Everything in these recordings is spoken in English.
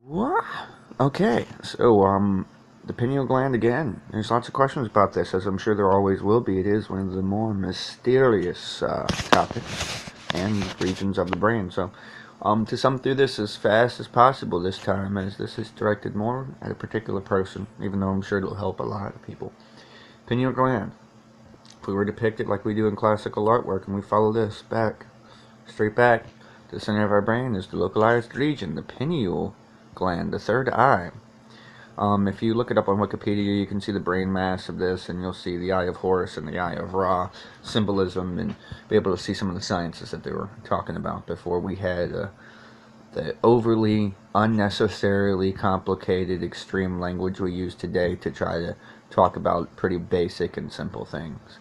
What? Okay, so the pineal gland again. There's lots of questions about this, as I'm sure there always will be. It is one of the more mysterious topics and regions of the brain. So, to sum through this as fast as possible this time, as this is directed more at a particular person, even though I'm sure it'll help a lot of people. Pineal gland. If we were depicted like we do in classical artwork, and we follow this back, straight back to the center of our brain, is the localized region, the pineal gland, the third eye. If you look it up on Wikipedia, you can see the brain mass of this, and you'll see the Eye of Horus and the Eye of Ra symbolism, and be able to see some of the sciences that they were talking about before we had the overly, unnecessarily complicated, extreme language we use today to try to talk about pretty basic and simple things.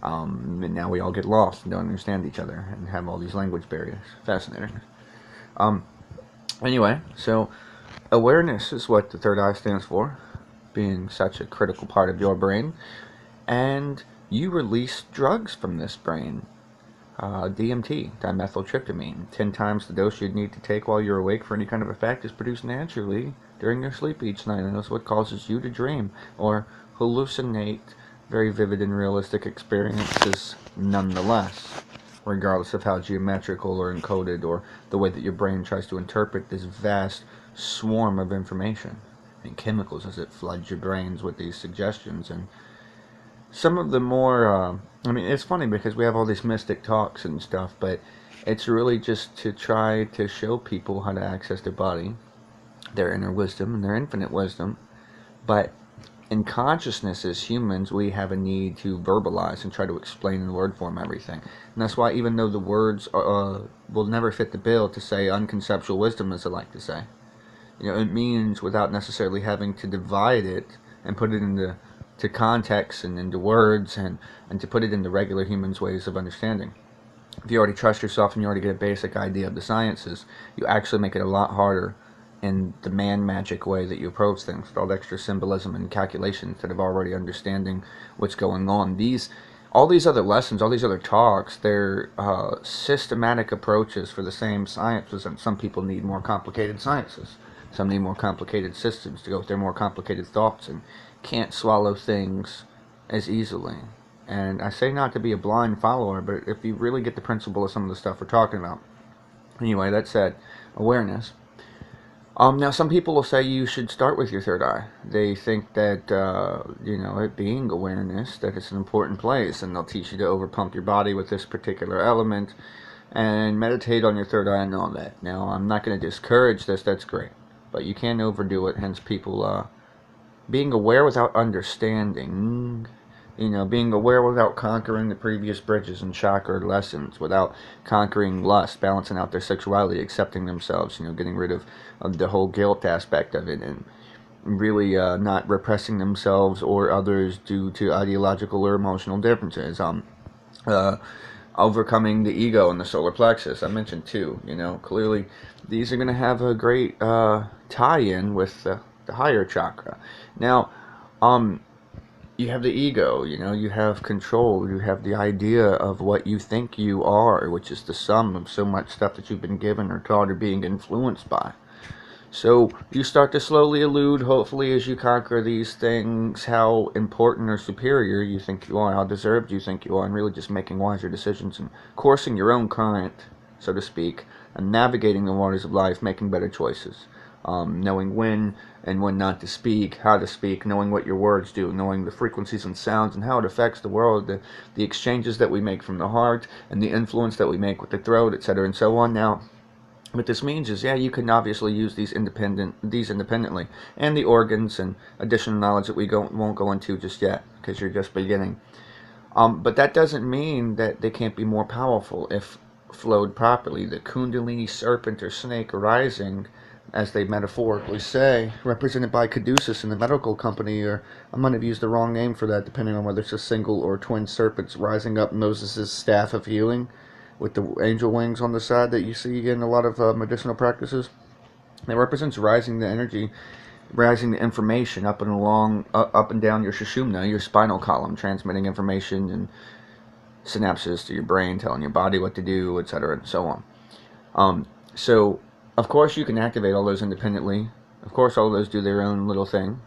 And now we all get lost and don't understand each other and have all these language barriers. Fascinating. Um, anyway, so awareness is what the third eye stands for, being such a critical part of your brain. And you release drugs from this brain. DMT, dimethyltryptamine, 10 times the dose you'd need to take while you're awake for any kind of effect, is produced naturally during your sleep each night, and that's what causes you to dream or hallucinate very vivid and realistic experiences nonetheless, regardless of how geometrical or encoded or the way that your brain tries to interpret this vast swarm of information and chemicals as it floods your brains with these suggestions. And some of the more, I mean, it's funny because we have all these mystic talks and stuff, but it's really just to try to show people how to access their body, their inner wisdom, and their infinite wisdom. But in consciousness as humans, we have a need to verbalize and try to explain in word form everything. And that's why, even though the words will never fit the bill to say unconceptual wisdom, as I like to say, it means without necessarily having to divide it and put it into context and into words, and to put it into regular humans' ways of understanding. If you already trust yourself and you already get a basic idea of the sciences, you actually make it a lot harder in the man magic way that you approach things, with all the extra symbolism and calculation, instead of already understanding what's going on. All these other lessons, all these other talks, they're systematic approaches for the same sciences, and some people need more complicated sciences. Some need more complicated systems to go with their more complicated thoughts, and can't swallow things as easily. And I say not to be a blind follower, but if you really get the principle of some of the stuff we're talking about. Anyway, that said, awareness. Now, some people will say you should start with your third eye. They think that, it being awareness, that it's an important place, and they'll teach you to overpump your body with this particular element and meditate on your third eye and all that. Now, I'm not going to discourage this, that's great, but you can't overdo it, hence people being aware without understanding, being aware without conquering the previous bridges and chakra lessons, without conquering lust, balancing out their sexuality, accepting themselves, getting rid of the whole guilt aspect of it, and really not repressing themselves or others due to ideological or emotional differences. Overcoming the ego and the solar plexus, I mentioned too. Clearly these are going to have a great tie-in with the higher chakra. Now, you have the ego, you have control, you have the idea of what you think you are, which is the sum of so much stuff that you've been given or taught or being influenced by. So you start to slowly elude, hopefully, as you conquer these things, how important or superior you think you are, how deserved you think you are, and really just making wiser decisions and coursing your own current, so to speak, and navigating the waters of life, making better choices. Knowing when and when not to speak, how to speak, knowing what your words do, knowing the frequencies and sounds and how it affects the world, the exchanges that we make from the heart, and the influence that we make with the throat, etc., and so on. Now, what this means is, you can obviously use these independently, and the organs and additional knowledge that we won't go into just yet, because you're just beginning. But that doesn't mean that they can't be more powerful if flowed properly. The Kundalini serpent or snake arising, as they metaphorically say, represented by Caduceus in the medical company, or I might have used the wrong name for that, depending on whether it's a single or twin serpents rising up Moses' staff of healing, with the angel wings on the side that you see in a lot of medicinal practices. It represents rising the energy, rising the information up and along, up and down your sushumna, your spinal column, transmitting information and synapses to your brain, telling your body what to do, etc., and so on. So, of course, you can activate all those independently Of course, all of those do their own little thing.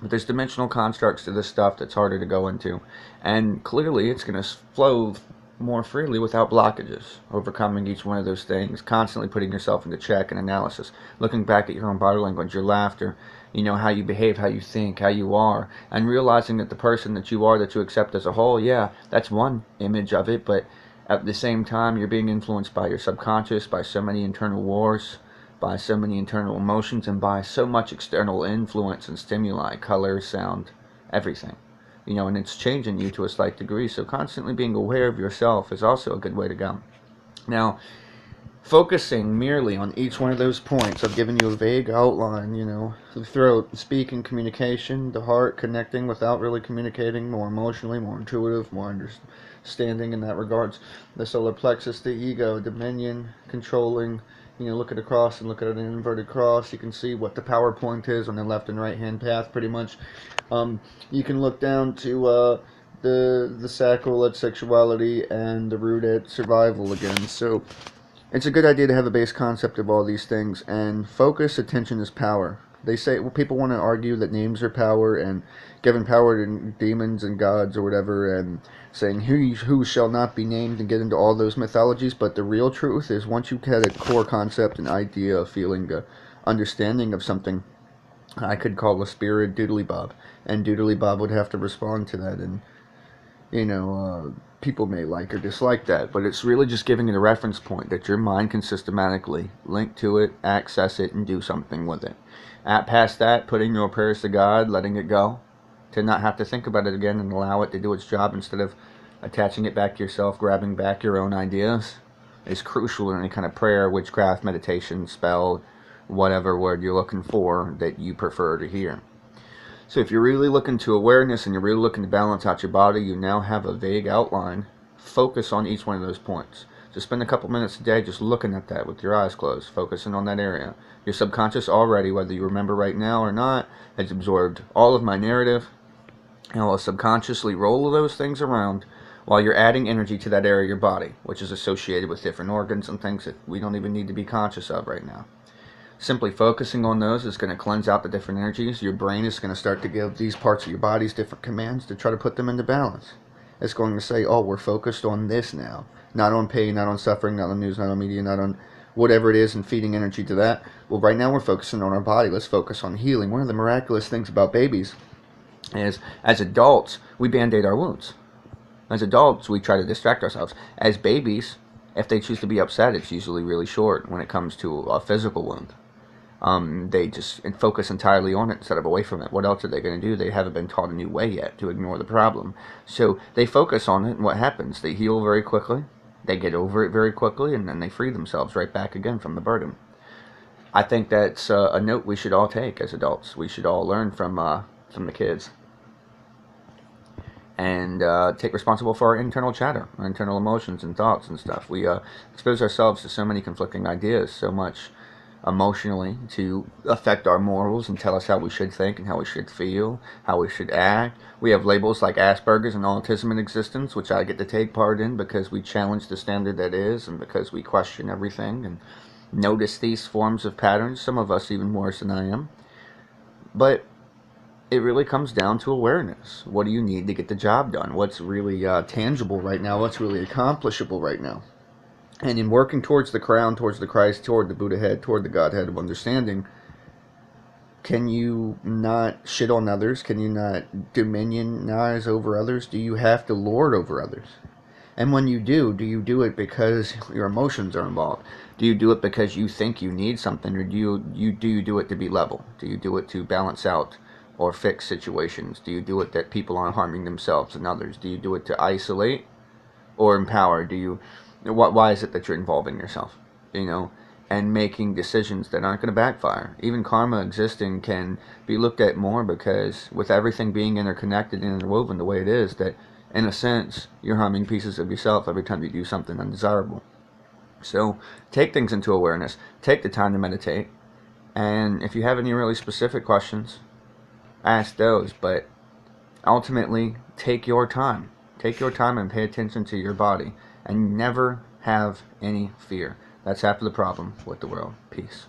But there's dimensional constructs to this stuff that's harder to go into. And clearly, it's going to flow more freely without blockages, overcoming each one of those things, constantly putting yourself into check and analysis, looking back at your own body language, your laughter, how you behave, how you think, how you are, and realizing that the person that you are, that you accept as a whole, yeah, that's one image of it, but at the same time, you're being influenced by your subconscious, by so many internal wars, by so many internal emotions, and by so much external influence and stimuli, color, sound, everything. And it's changing you to a slight degree, so constantly being aware of yourself is also a good way to go. Now, focusing merely on each one of those points, I've given you a vague outline, the throat, speaking, communication, the heart, connecting without really communicating, more emotionally, more intuitive, more understanding in that regards, the solar plexus, the ego, dominion, controlling, look at a cross and look at an inverted cross. You can see what the PowerPoint is on the left and right hand path, pretty much. You can look down to the sacral at sexuality and the root at survival again. So it's a good idea to have a base concept of all these things. And focus, attention is power. They say, people want to argue that names are power and giving power to demons and gods or whatever, and saying who shall not be named, and get into all those mythologies. But the real truth is, once you get a core concept, an idea, a feeling, a understanding of something, I could call a spirit Doodly Bob, and Doodly Bob would have to respond to that, and people may like or dislike that, but it's really just giving it a reference point that your mind can systematically link to it, access it, and do something with it. Past that, putting your prayers to God, letting it go, to not have to think about it again and allow it to do its job instead of attaching it back to yourself, grabbing back your own ideas, is crucial in any kind of prayer, witchcraft, meditation, spell, whatever word you're looking for that you prefer to hear. So if you're really looking to awareness and you're really looking to balance out your body, you now have a vague outline. Focus on each one of those points. Just spend a couple minutes a day just looking at that with your eyes closed, focusing on that area. Your subconscious already, whether you remember right now or not, has absorbed all of my narrative, and will subconsciously roll those things around while you're adding energy to that area of your body, which is associated with different organs and things that we don't even need to be conscious of right now. Simply focusing on those is going to cleanse out the different energies. Your brain is going to start to give these parts of your bodies different commands to try to put them into balance. It's going to say, oh, we're focused on this now. Not on pain, not on suffering, not on news, not on media, not on whatever it is, and feeding energy to that. Well, right now we're focusing on our body. Let's focus on healing. One of the miraculous things about babies is, as adults, we band-aid our wounds. As adults, we try to distract ourselves. As babies, if they choose to be upset, it's usually really short when it comes to a physical wound. They just focus entirely on it instead of away from it. What else are they going to do? They haven't been taught a new way yet to ignore the problem. So they focus on it, and what happens? They heal very quickly, they get over it very quickly, and then they free themselves right back again from the burden. I think that's a note we should all take as adults. We should all learn from the kids and take responsible for our internal chatter, our internal emotions and thoughts and stuff. We expose ourselves to so many conflicting ideas, so much emotionally to affect our morals and tell us how we should think and how we should feel, how we should act. We have labels like Asperger's and autism in existence, which I get to take part in because we challenge the standard that is, and because we question everything and notice these forms of patterns, some of us even worse than I am. But it really comes down to awareness. What do you need to get the job done? What's really tangible right now? What's really accomplishable right now? And in working towards the crown, towards the Christ, toward the Buddha head, toward the Godhead of understanding, can you not shit on others? Can you not dominionize over others? Do you have to lord over others? And when you do you do it because your emotions are involved? Do you do it because you think you need something, or do you do it to be level? Do you do it to balance out or fix situations? Do you do it that people aren't harming themselves and others? Do you do it to isolate or empower? Why is it that you're involving yourself, and making decisions that aren't going to backfire? Even karma existing can be looked at more because with everything being interconnected and interwoven the way it is, that in a sense you're harming pieces of yourself every time you do something undesirable. So take things into awareness, take the time to meditate, and if you have any really specific questions, ask those, but ultimately take your time and pay attention to your body. And never have any fear. That's half of the problem with the world. Peace.